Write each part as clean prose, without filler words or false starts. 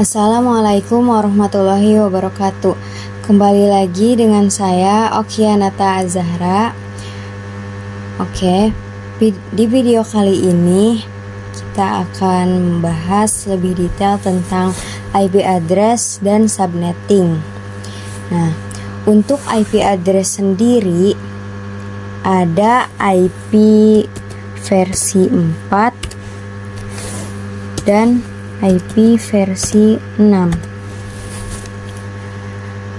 Assalamualaikum warahmatullahi wabarakatuh. Kembali lagi dengan saya Okianata Azahra. Oke, di video kali ini kita akan membahas lebih detail tentang IP address dan subnetting. Nah, untuk IP address sendiri ada IP versi 4 dan IP versi 6.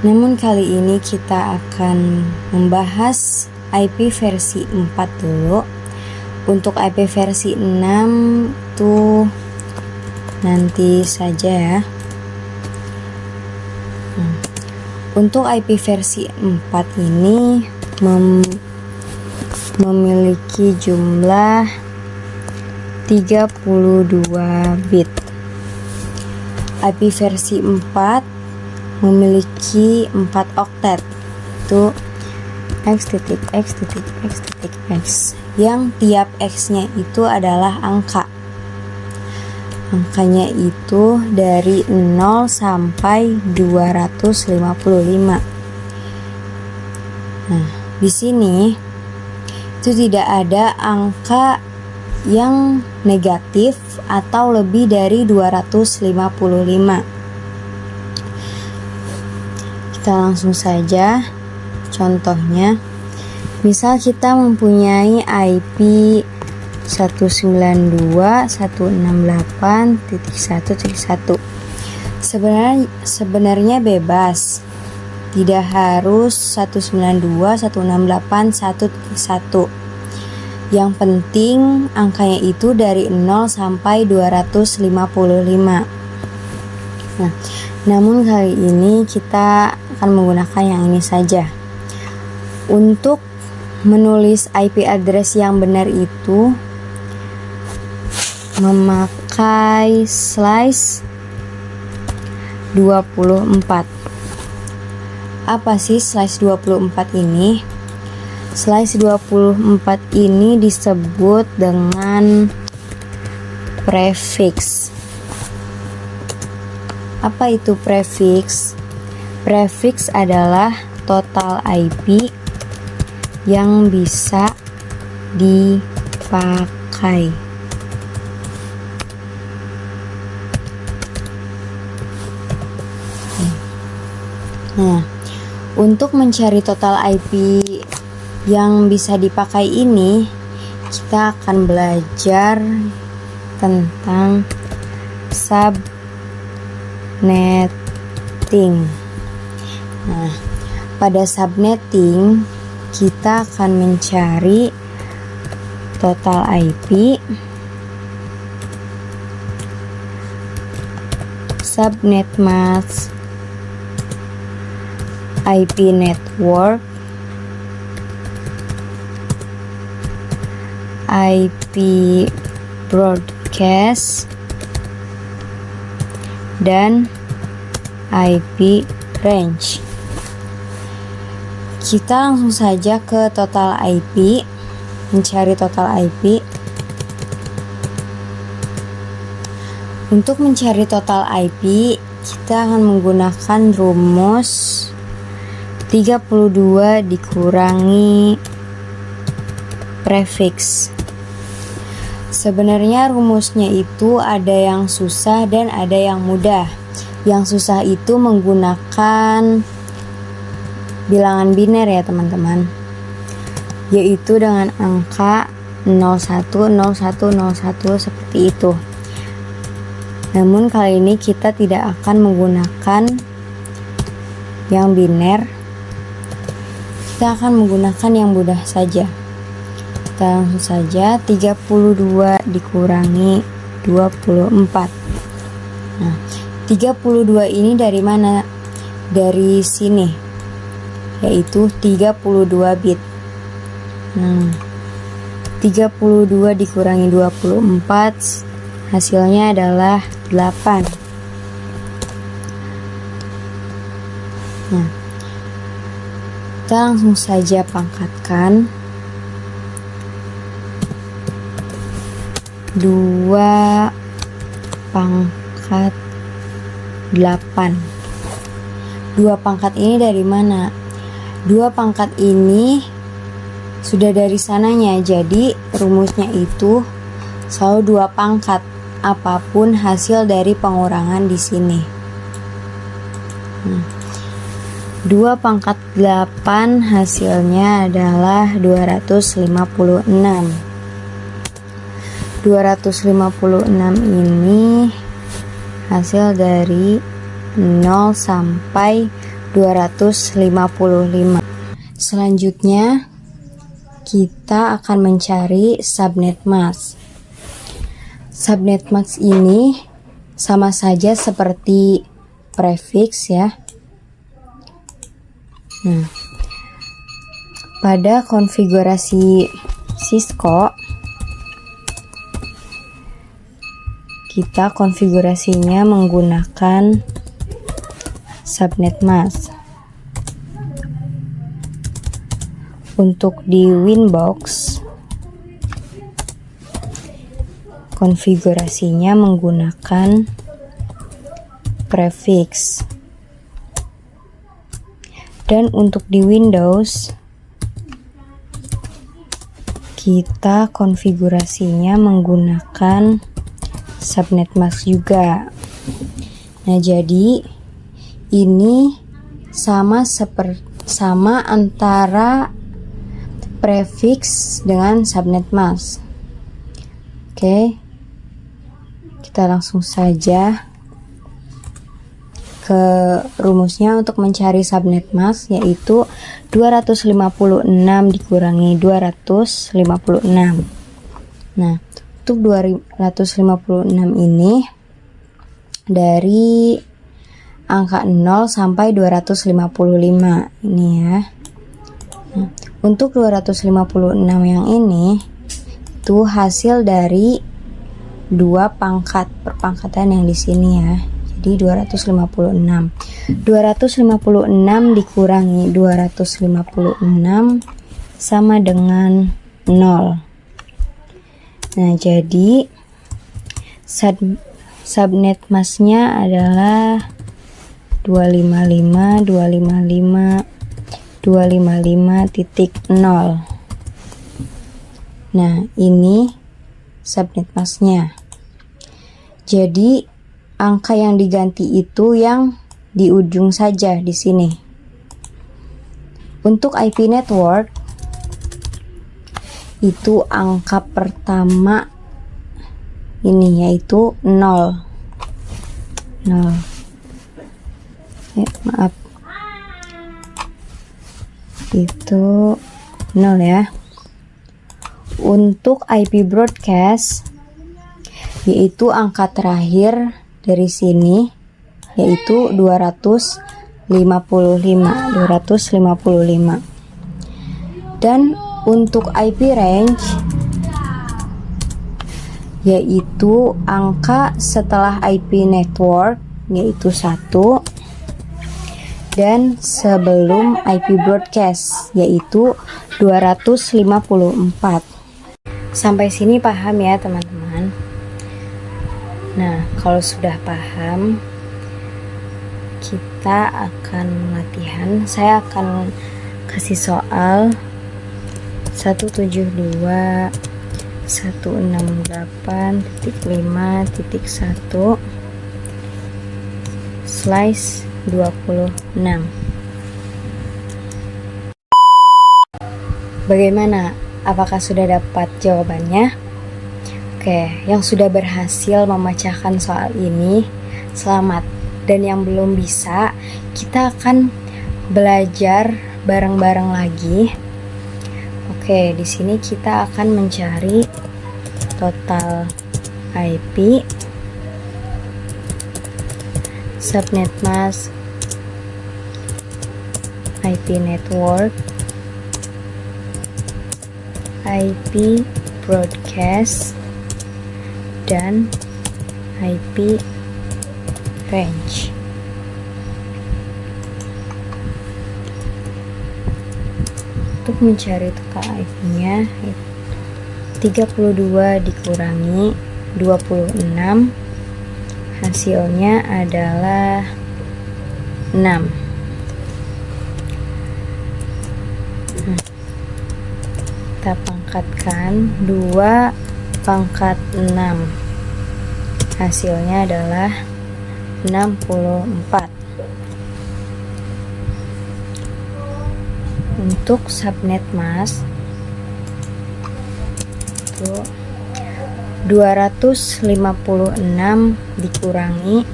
Namun kali ini kita akan membahas IP versi 4 dulu. Untuk IP versi 6 tuh nanti saja ya. Untuk IP versi 4 ini memiliki jumlah 32 bit. IP versi 4 memiliki 4 oktet, itu x.x.x.x, yang tiap x-nya itu adalah angka. Angkanya itu dari 0 sampai 255. Nah, di sini itu tidak ada angka yang negatif atau lebih dari 255. Kita langsung saja contohnya. Misal kita mempunyai IP 192.168.1.1. Sebenarnya bebas. Tidak harus 192.168.1.1. Yang penting angkanya itu dari 0 sampai 255. Nah, namun kali ini kita akan menggunakan yang ini saja. Untuk menulis IP address yang benar itu memakai slice 24. Apa sih slice 24 ini? Slice 24 ini disebut dengan prefix. Apa itu prefix? Prefix adalah total IP yang bisa dipakai. Nah, untuk mencari total IP yang bisa dipakai ini, kita akan belajar tentang subnetting. Nah, pada subnetting kita akan mencari total IP, subnet mask, IP network, IP broadcast, dan IP range. Kita langsung saja ke total IP, mencari total IP. Untuk mencari total IP, kita akan menggunakan rumus 32 dikurangi prefix. Sebenarnya rumusnya itu ada yang susah dan ada yang mudah. Yang susah itu menggunakan bilangan biner ya teman-teman, yaitu dengan angka 010101 seperti itu. Namun kali ini kita tidak akan menggunakan yang biner, kita akan menggunakan yang mudah saja. Kita langsung saja 32 dikurangi 24. Nah, 32 ini dari mana? Dari sini, yaitu 32 bit. Nah, 32 dikurangi 24 hasilnya adalah 8. Nah, kita langsung saja pangkatkan 2 pangkat Dua pangkat ini dari mana? Dua pangkat ini sudah dari sananya, jadi rumusnya itu selalu dua pangkat apapun hasil dari pengurangan di sini. 2 pangkat 8 hasilnya adalah 256. 256 ini hasil dari 0 sampai 255. Selanjutnya kita akan mencari subnet mask. Subnet mask ini sama saja seperti prefix ya. Nah, pada konfigurasi Cisco kita konfigurasinya menggunakan subnet mask. Untuk di Winbox konfigurasinya menggunakan prefix. Dan untuk di Windows kita konfigurasinya menggunakan subnet mask juga. Nah, jadi ini sama antara prefix dengan subnet mask. Oke. Kita langsung saja ke rumusnya untuk mencari subnet mask, yaitu 256 dikurangi 256. Nah, untuk 256 ini dari angka 0 sampai 255 ini ya. Nah, untuk 256 yang ini itu hasil dari dua pangkat perpangkatan yang di sini ya. Jadi 256 dikurangi 256 sama dengan 0. Nah, jadi subnet masknya adalah 255.0. Nah, ini subnet masknya. Jadi angka yang diganti itu yang di ujung saja di sini. Untuk IP network itu angka pertama ini yaitu 0. Maaf. Itu 0 ya. Untuk IP broadcast yaitu angka terakhir dari sini yaitu 255. Dan untuk IP range yaitu angka setelah IP network yaitu 1 dan sebelum IP broadcast yaitu 254. Sampai sini paham ya teman-teman? Nah, kalau sudah paham, kita akan latihan. Saya akan kasih soal 172.168.5.1 slice 26. Bagaimana? Apakah sudah dapat jawabannya? Oke, yang sudah berhasil memecahkan soal ini, selamat. Dan yang belum bisa, kita akan belajar bareng-bareng lagi. Oke, di sini kita akan mencari total IP, subnet mask, IP network, IP broadcast, dan IP range. Untuk mencari total IP-nya 32 dikurangi 26 Hasilnya adalah 6. Kita pangkatkan 2 pangkat 6. Hasilnya adalah 64. Untuk subnet mask itu 256 dikurangi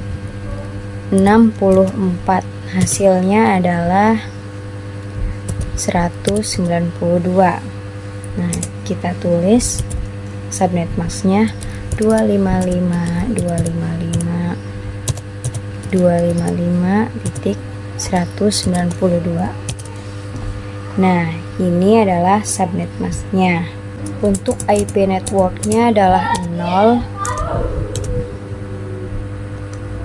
64, hasilnya adalah 192. Nah, kita tulis subnet masknya 255,255.192. Nah, ini adalah subnet masknya. Untuk IP networknya adalah 0,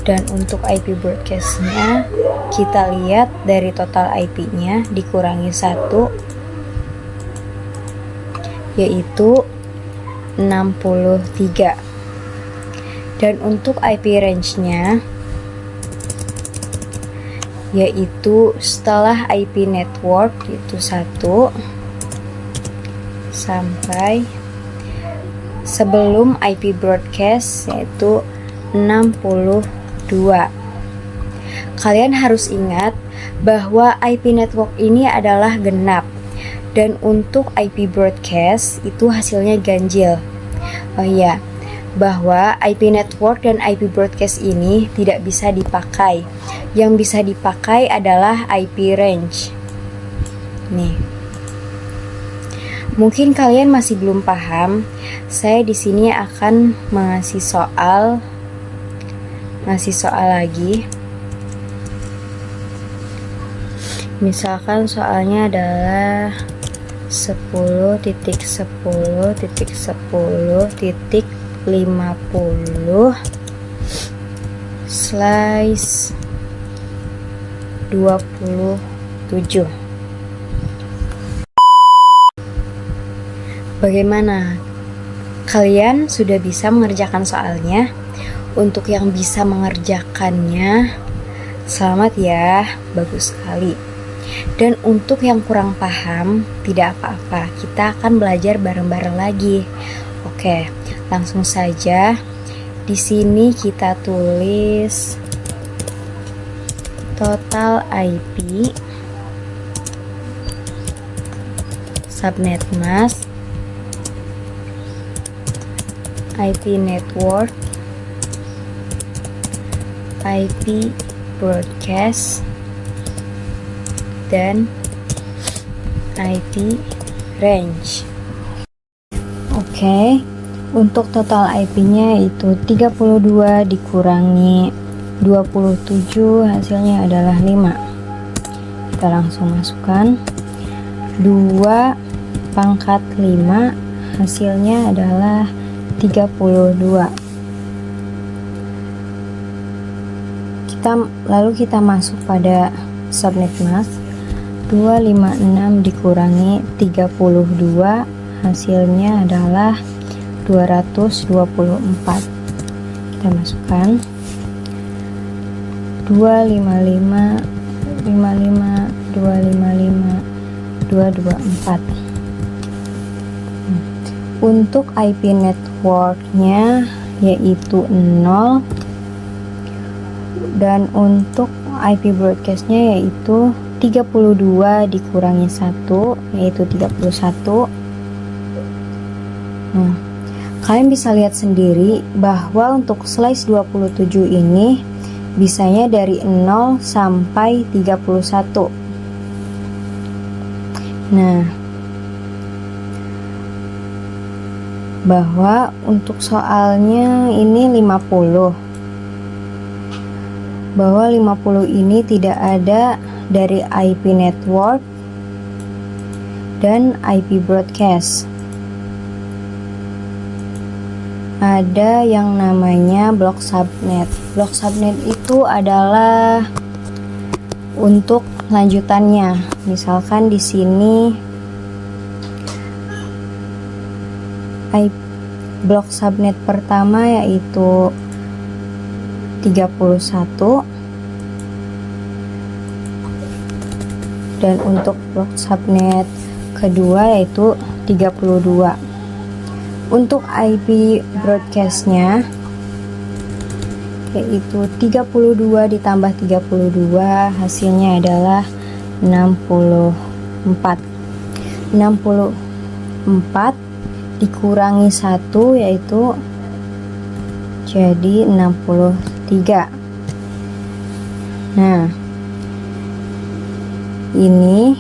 dan untuk IP broadcastnya kita lihat dari total IP-nya dikurangi 1, yaitu 63. Dan untuk IP range-nya yaitu setelah IP network itu 1 sampai sebelum IP broadcast yaitu 62. Kalian harus ingat bahwa IP network ini adalah genap, dan untuk IP broadcast itu hasilnya ganjil. Oh iya, bahwa IP network dan IP broadcast ini tidak bisa dipakai. Yang bisa dipakai adalah IP range. Nih. Mungkin kalian masih belum paham. Saya di sini akan ngasih soal lagi. Misalkan soalnya adalah 10.10.10.50 slice 27. Bagaimana? Kalian sudah bisa mengerjakan soalnya? Untuk yang bisa mengerjakannya, selamat ya, bagus sekali. Dan untuk yang kurang paham, tidak apa-apa, kita akan belajar bareng-bareng lagi. Oke, langsung saja. Di sini kita tulis total IP subnet mask, IP network, IP broadcast, dan IP range. Oke, untuk total IP-nya itu 32 dikurangi 27, hasilnya adalah 5. Kita langsung masukkan 2 pangkat 5, hasilnya adalah 32. Lalu kita masuk pada subnet mask. 256 dikurangi 32, hasilnya adalah 224. Kita masukkan 255 55 255 224. Untuk IP networknya yaitu 0, dan untuk IP broadcastnya yaitu 32 dikurangi 1, yaitu 31. Nah, kalian bisa lihat sendiri bahwa untuk slice 27 ini bisanya dari 0 sampai 31. Nah, bahwa untuk soalnya ini 50. Bahwa 50 ini tidak ada dari IP network dan IP broadcast. Ada yang namanya block subnet. Block subnet itu adalah untuk lanjutannya. Misalkan di sini block subnet pertama yaitu 31, dan untuk blok subnet kedua yaitu 32. Untuk IP broadcastnya yaitu 32 ditambah 32, hasilnya adalah 64. 64 dikurangi 1 yaitu jadi 63. Nah, ini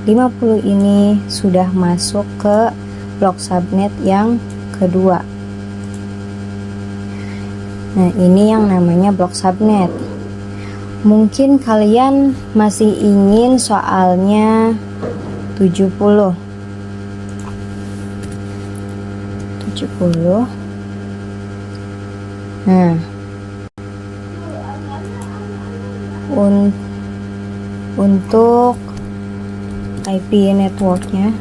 50 ini sudah masuk ke blok subnet yang kedua. Nah, ini yang namanya blok subnet. Mungkin kalian masih ingin soalnya 70. Nah, untuk IP networknya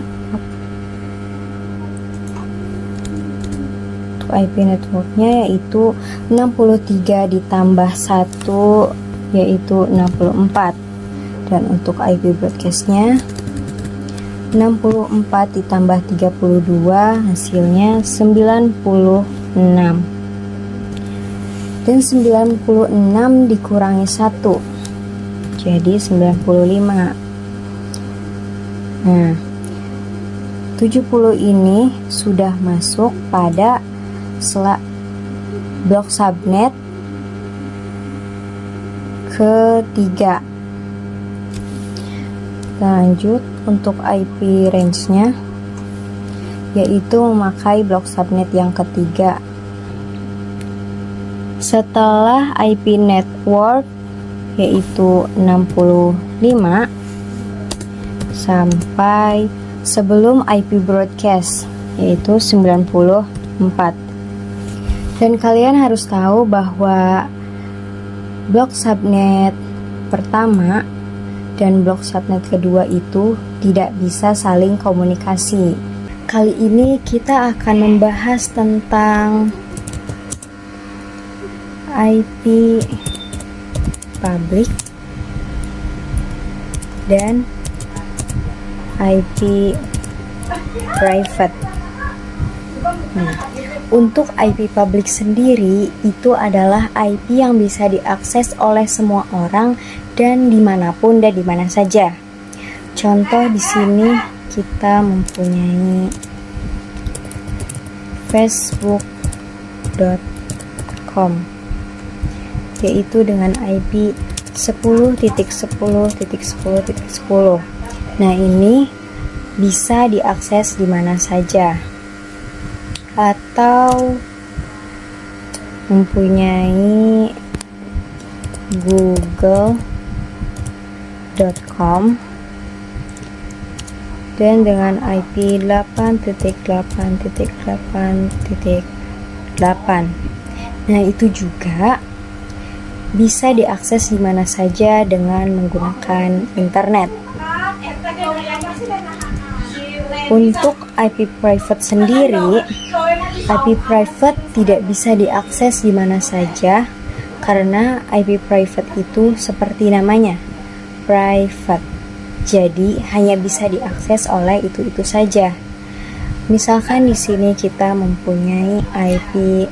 yaitu 63 ditambah 1 yaitu 64, dan untuk IP broadcastnya 64 ditambah 32 hasilnya 96, dan 96 dikurangi 1 jadi 95. Nah, 70 ini sudah masuk pada blok subnet ketiga. Kita lanjut untuk IP range-nya yaitu memakai blok subnet yang ketiga. Setelah IP network yaitu 65 sampai sebelum IP broadcast yaitu 94. Dan kalian harus tahu bahwa blok subnet pertama dan blok subnet kedua itu tidak bisa saling komunikasi. Kali ini kita akan membahas tentang IP public dan IP private. Untuk IP public sendiri itu adalah IP yang bisa diakses oleh semua orang dan dimanapun dan dimana saja. Contoh di sini kita mempunyai facebook.com yaitu dengan IP 10.10.10.10. Nah, ini bisa diakses di mana saja. Atau mempunyai google.com dan dengan IP 8.8.8.8. Nah, itu juga bisa diakses di mana saja dengan menggunakan internet. Untuk IP private sendiri, IP private tidak bisa diakses di mana saja karena IP private itu seperti namanya, private. Jadi hanya bisa diakses oleh itu saja. Misalkan di sini kita mempunyai IP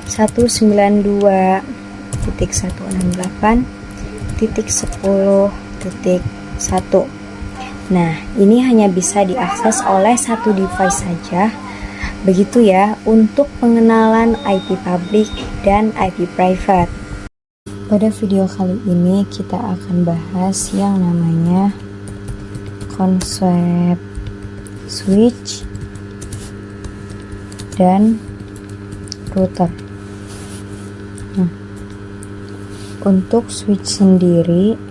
192.168.10.1. Nah, ini hanya bisa diakses oleh satu device saja. Begitu ya untuk pengenalan IP public dan IP private. Pada video kali ini kita akan bahas yang namanya konsep switch dan router. Nah, untuk switch sendiri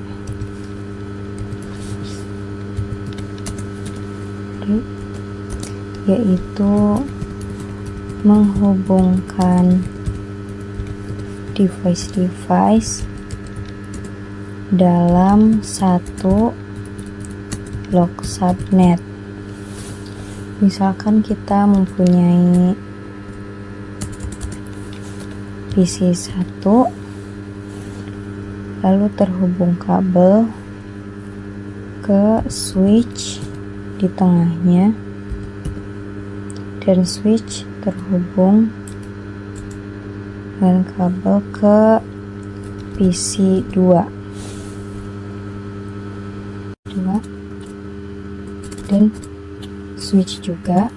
yaitu menghubungkan device-device dalam satu blok subnet. Misalkan kita mempunyai PC 1 lalu terhubung kabel ke switch di tengahnya, dan switch terhubung dengan kabel ke PC 2 dan switch juga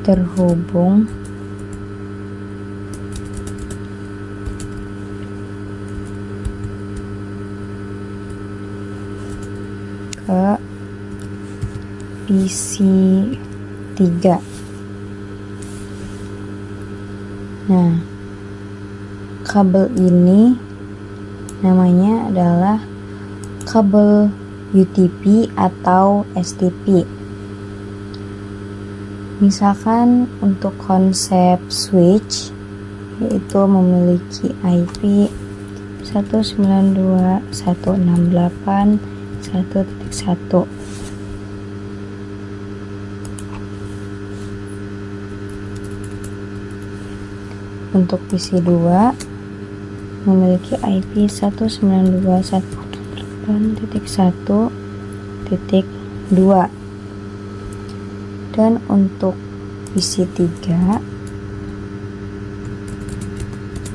terhubung ke PC 3. Nah, kabel ini namanya adalah kabel UTP atau STP. Misalkan untuk konsep switch, yaitu memiliki IP 192.168.1.1. Untuk PC 2 memiliki IP 192.168.1.2. Dan untuk PC 3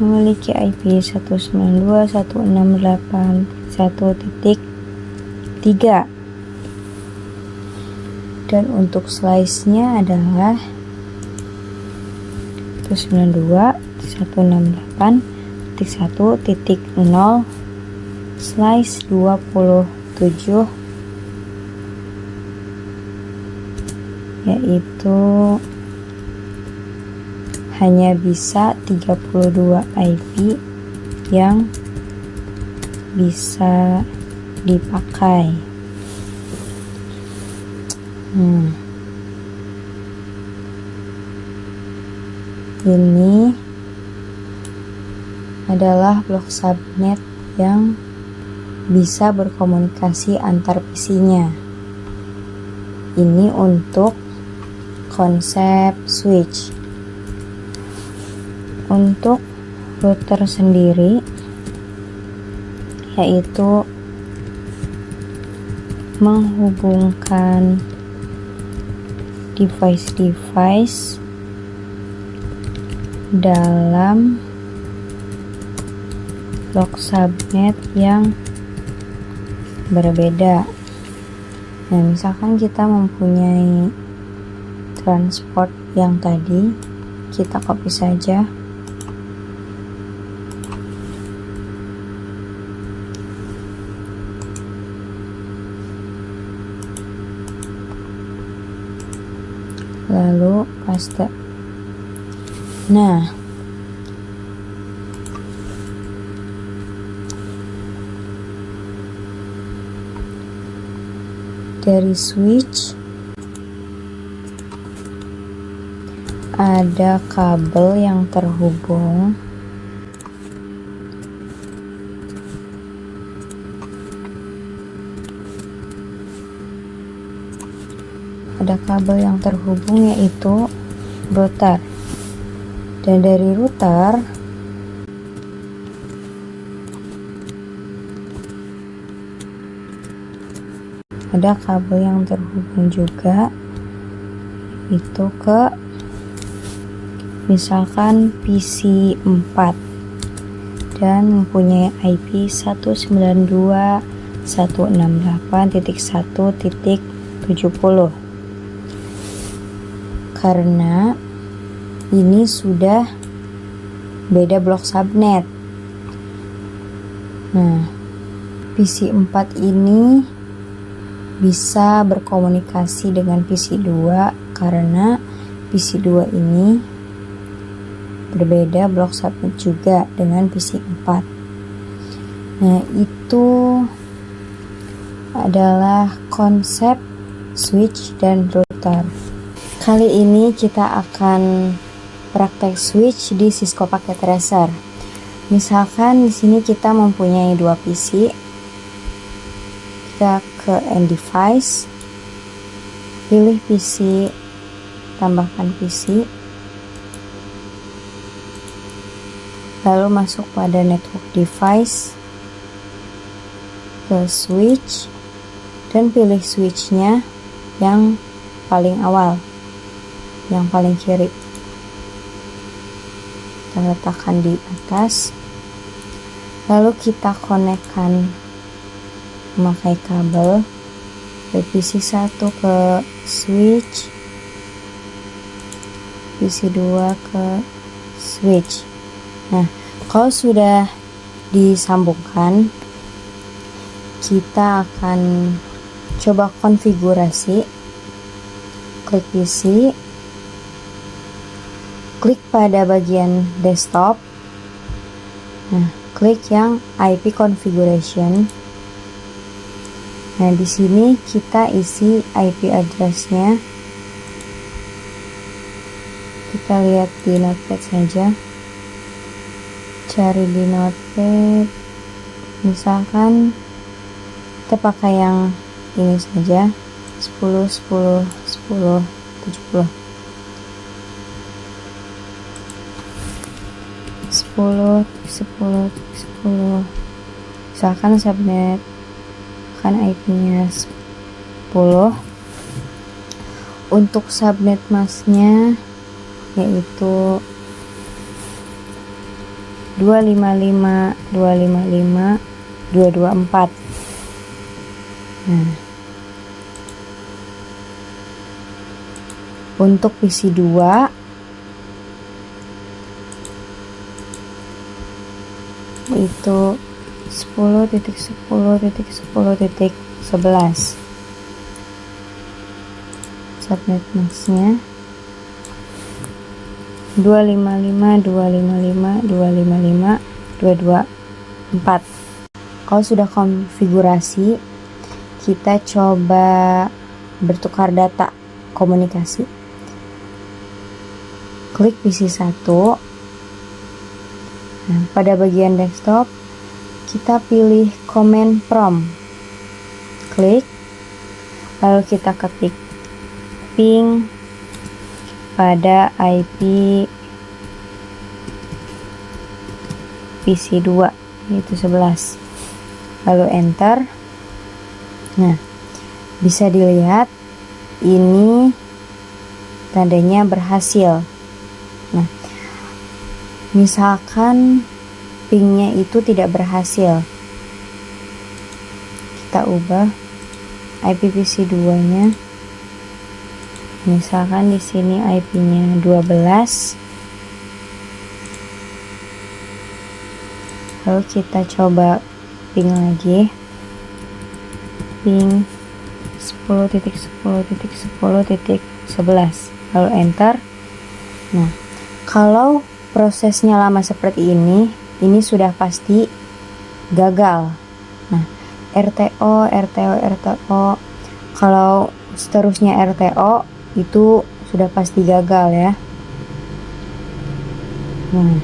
memiliki IP 192.168.1.3. Dan untuk slice-nya adalah 192.168.1.0 slice 27, yaitu hanya bisa 32 IP yang bisa dipakai. Ini adalah blok subnet yang bisa berkomunikasi antar PC-nya. Ini untuk konsep switch. Untuk router sendiri, yaitu menghubungkan device-device dalam blok subnet yang berbeda. Nah, misalkan kita mempunyai transport yang tadi, kita copy saja. Lalu paste. Nah, dari switch ada kabel yang terhubung yaitu router. Dan dari router ada kabel yang terhubung juga, itu ke misalkan PC 4 dan mempunyai IP 192.168.1.70. Karena ini sudah beda blok subnet. Nah, PC 4 ini bisa berkomunikasi dengan PC 2 karena PC 2 ini berbeda blok subnet juga dengan PC 4. Nah, itu adalah konsep switch dan router. Kali ini kita akan praktek switch di Cisco Packet Tracer. Misalkan di sini kita mempunyai dua PC. Kita ke end device, pilih PC, tambahkan PC, lalu masuk pada network device, ke switch, dan pilih switchnya yang paling awal, yang paling kiri. Kita letakkan di atas, lalu kita konekkan memakai kabel dari PC1 ke switch, PC2 ke switch. Nah, kalau sudah disambungkan, kita akan coba konfigurasi. Klik PC, klik pada bagian desktop. Nah, klik yang IP configuration. Nah, di sini kita isi IP address-nya. Kita lihat di notepad saja. Cari di notepad. Misalkan kita pakai yang ini saja, 10 10 10 70. 10 10 10. Misalkan subnet kan IP-nya 10. Untuk subnet masknya yaitu 255 255 224. Nah, untuk PC2 itu 10.10.10.11. Subnet masknya 255 255 255 224. Kalau sudah konfigurasi, kita coba bertukar data komunikasi. Klik PC1. Nah, pada bagian desktop kita pilih command prompt. Klik, lalu kita ketik ping pada IP PC2 yaitu 11, lalu enter. Nah, bisa dilihat ini tandanya berhasil. Nah, misalkan pingnya itu tidak berhasil, kita ubah IP PC2 nya. Misalkan di sini IP-nya 12. Lalu kita coba ping lagi. Ping 10.10.10.11. Lalu enter. Nah, kalau prosesnya lama seperti ini sudah pasti gagal. Nah, RTO. Kalau seterusnya RTO itu sudah pasti gagal ya. Nah,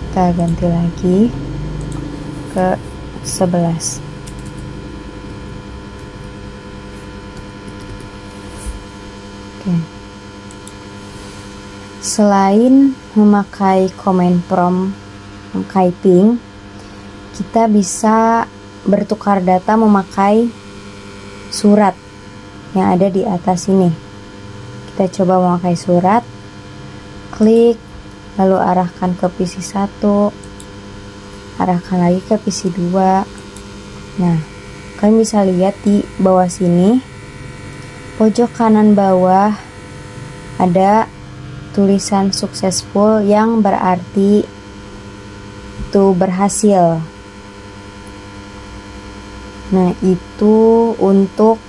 kita ganti lagi ke 11. Oke. Selain memakai command prompt, memakai ping, kita bisa bertukar data memakai surat yang ada di atas ini. Kita coba memakai surat, klik, lalu arahkan ke PC1, arahkan lagi ke PC2. Nah, kalian bisa lihat di bawah sini, pojok kanan bawah ada tulisan successful yang berarti itu berhasil. Nah, itu untuk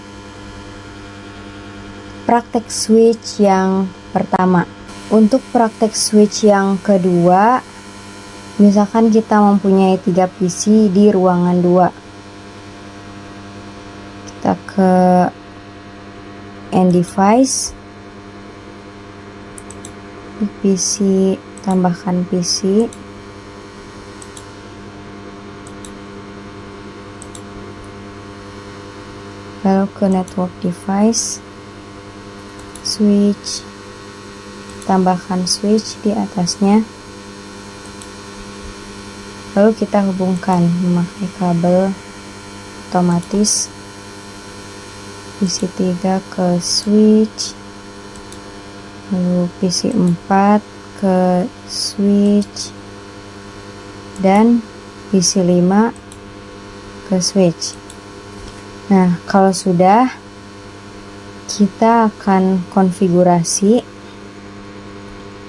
praktek switch yang pertama. Untuk praktek switch yang kedua, misalkan kita mempunyai 3 PC di ruangan 2. Kita ke end device, PC, tambahkan PC. Lalu ke network device, switch, tambahkan switch di atasnya, lalu kita hubungkan memakai kabel otomatis PC3 ke switch, lalu PC4 ke switch, dan PC5 ke switch. Nah, kalau sudah, kita akan konfigurasi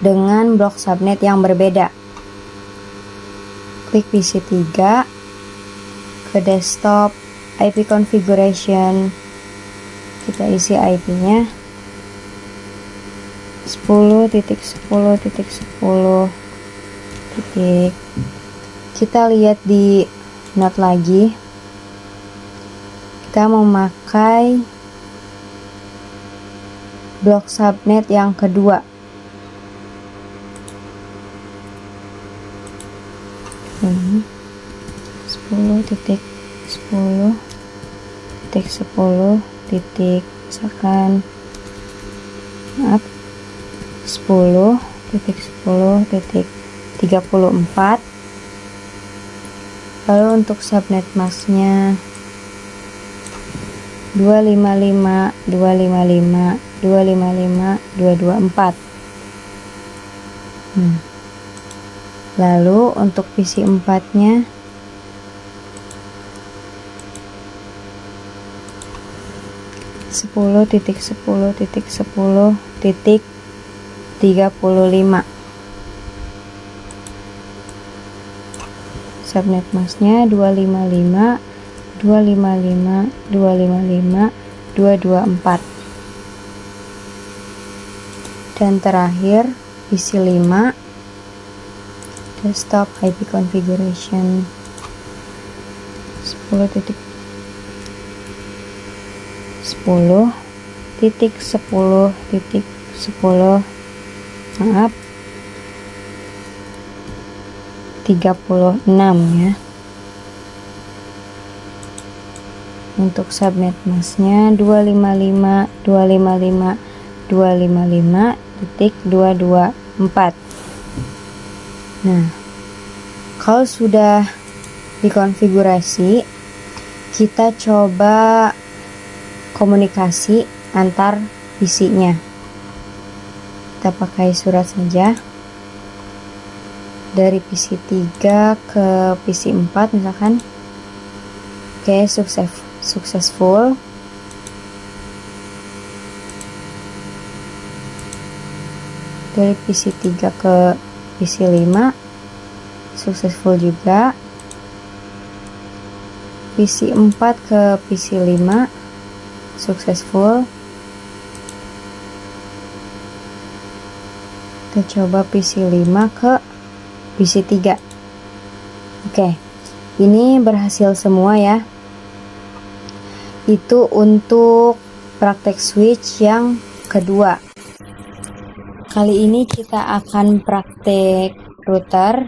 dengan blok subnet yang berbeda. Klik PC3 ke desktop, IP configuration, kita isi IP-nya 10.10.10. Kita lihat di note lagi, kita memakai blok subnet yang kedua. Ini 10.10.10 misalkan 10.10.34. Lalu untuk subnet masknya 255.255.255.224. Lalu untuk PC4 nya 10.10.10.35. Subnet masknya 255.255.255.224. Dan terakhir PC5 desktop IP configuration 10.10.10.10 maaf 36 ya. Untuk subnet masknya 255.255.255.224. Nah, kalau sudah dikonfigurasi, kita coba komunikasi antar PC-nya. Kita pakai surat saja dari PC3 ke PC4 misalkan. Oke, successful. Dari PC3 ke PC5 successful juga. PC4 ke PC5 successful. Kita coba PC5 ke PC3. Oke, ini berhasil semua ya. Itu untuk praktek switch yang kedua. Kali ini kita akan praktek router.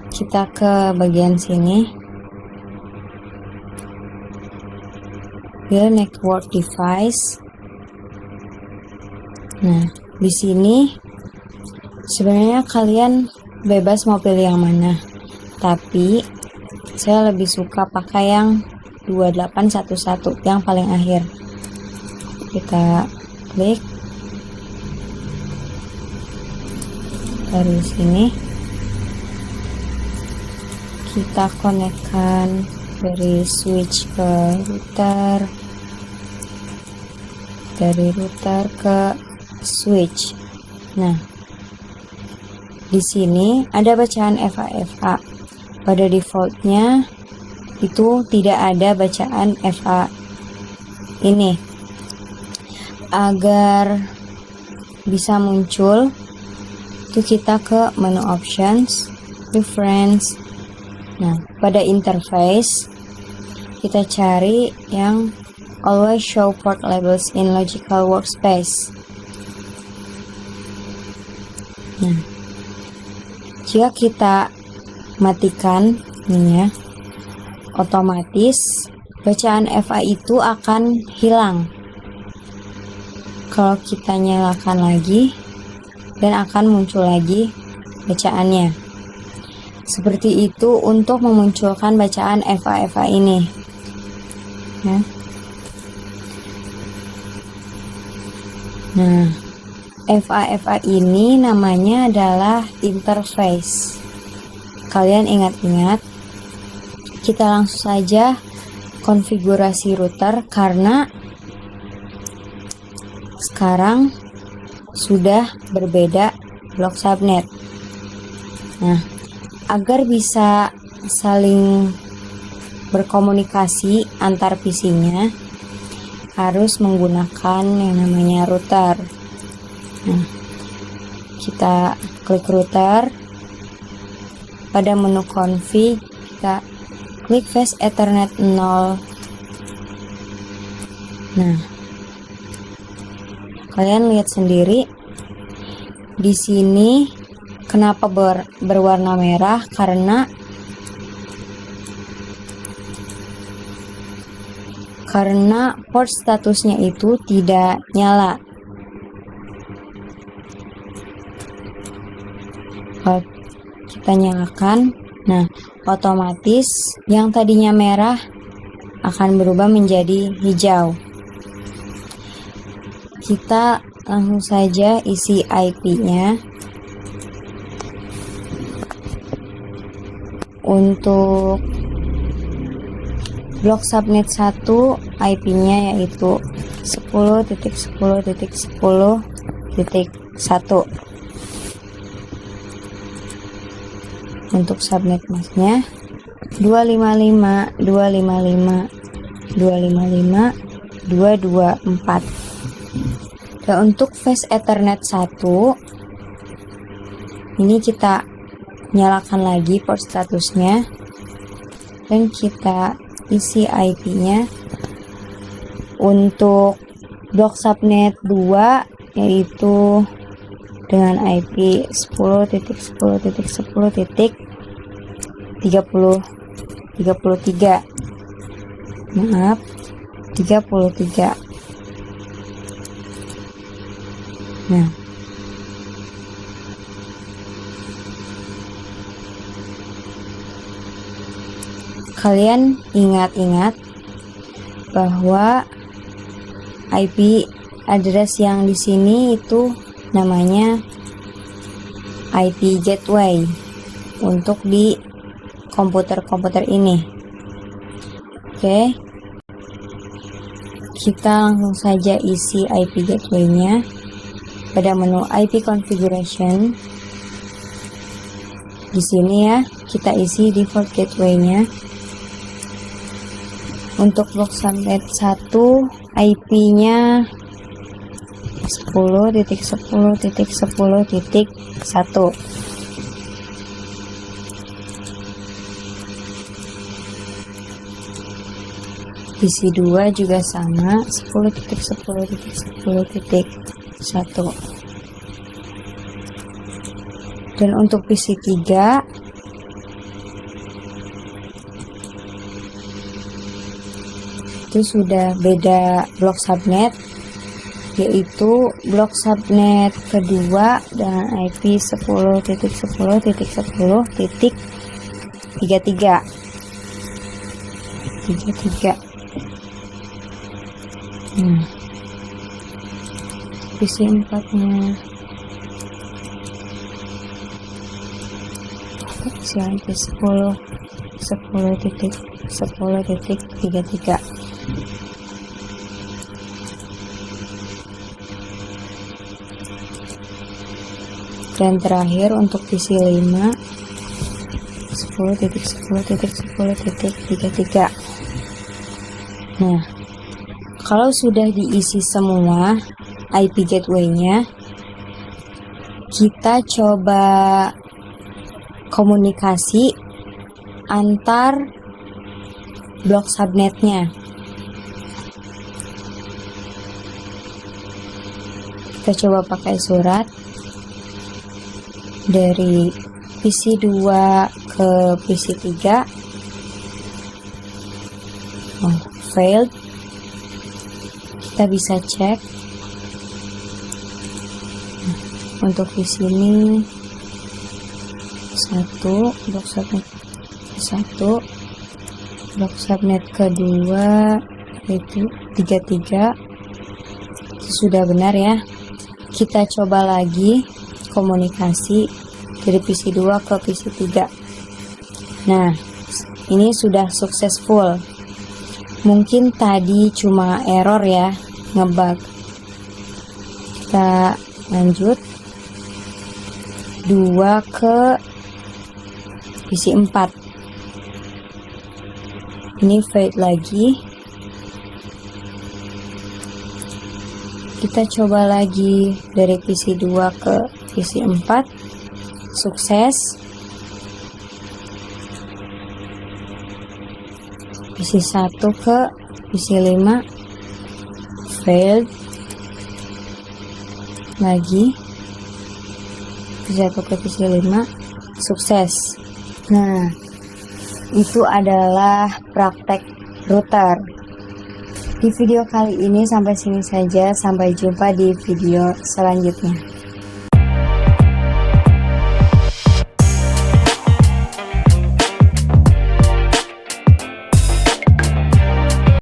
Kita ke bagian sini. Build network device. Nah, di sini sebenarnya kalian bebas mau pilih yang mana. Tapi saya lebih suka pakai yang 2811 yang paling akhir. Kita klik dari sini, kita konekkan dari switch ke router, dari router ke switch. Nah, di sini ada bacaan FA. Pada defaultnya itu tidak ada bacaan FA ini. Agar bisa muncul, itu kita ke menu options, preference. Nah, pada interface kita cari yang always show port labels in logical workspace. Nah, jika kita matikan ini ya, otomatis bacaan FA itu akan hilang. Kalau kita nyalakan lagi, dan akan muncul lagi bacaannya. Seperti itu untuk memunculkan bacaan FA ini. Ya. Nah, FA ini namanya adalah interface. Kalian ingat-ingat, kita langsung saja konfigurasi router karena sekarang sudah berbeda blok subnet. Nah, agar bisa saling berkomunikasi antar PC-nya, harus menggunakan yang namanya router. Nah, kita klik router. Pada menu config, kita klik fast ethernet 0. Nah, kalian lihat sendiri di sini kenapa berwarna merah, karena port statusnya itu tidak nyala. Kalau kita nyalakan, nah otomatis yang tadinya merah akan berubah menjadi hijau. Kita langsung saja isi IP-nya. Untuk blok subnet 1, IP-nya yaitu 10.10.10.1. Untuk subnet masknya 255.255.255.224. Dan untuk fast ethernet 1 ini kita nyalakan lagi port statusnya dan kita isi IP-nya. Untuk blok subnet 2 yaitu dengan IP 10.10.10.33. Maaf, 33. Nah, kalian ingat-ingat bahwa IP address yang di sini itu namanya IP gateway untuk di komputer-komputer ini. Oke, kita langsung saja isi IP gateway-nya pada menu IP configuration. Di sini ya, kita isi default gateway-nya. Untuk blok subnet 1, IP-nya 10.10.10.1. PC 2 juga sama, 10.10.10.1. Dan untuk PC 3 itu sudah beda blok subnet, yaitu blok subnet kedua dengan IP 10.10.10.33. PC 4-nya IP 10.10.10.33. Dan terakhir untuk PC 5 10.10.10.33. Nah, kalau sudah diisi semua IP gateway-nya, kita coba komunikasi antar blok subnetnya. Kita coba pakai surat dari PC 2 ke PC 3. Failed. Kita bisa cek. Untuk di sini 1 untuk subnet 1, untuk subnet kedua yaitu 33. Sudah benar ya. Kita coba lagi komunikasi dari PC2 ke PC3. Nah, ini sudah successful. Mungkin tadi cuma error ya, ngebug. Kita lanjut 2 ke PC4. Ini fade lagi. Kita coba lagi dari PC2 ke PC4. Sukses. PC1 ke PC5. Failed. Lagi. PC1 ke PC5. Sukses. Nah, itu adalah praktek router. Di video kali ini sampai sini saja. Sampai jumpa di video selanjutnya.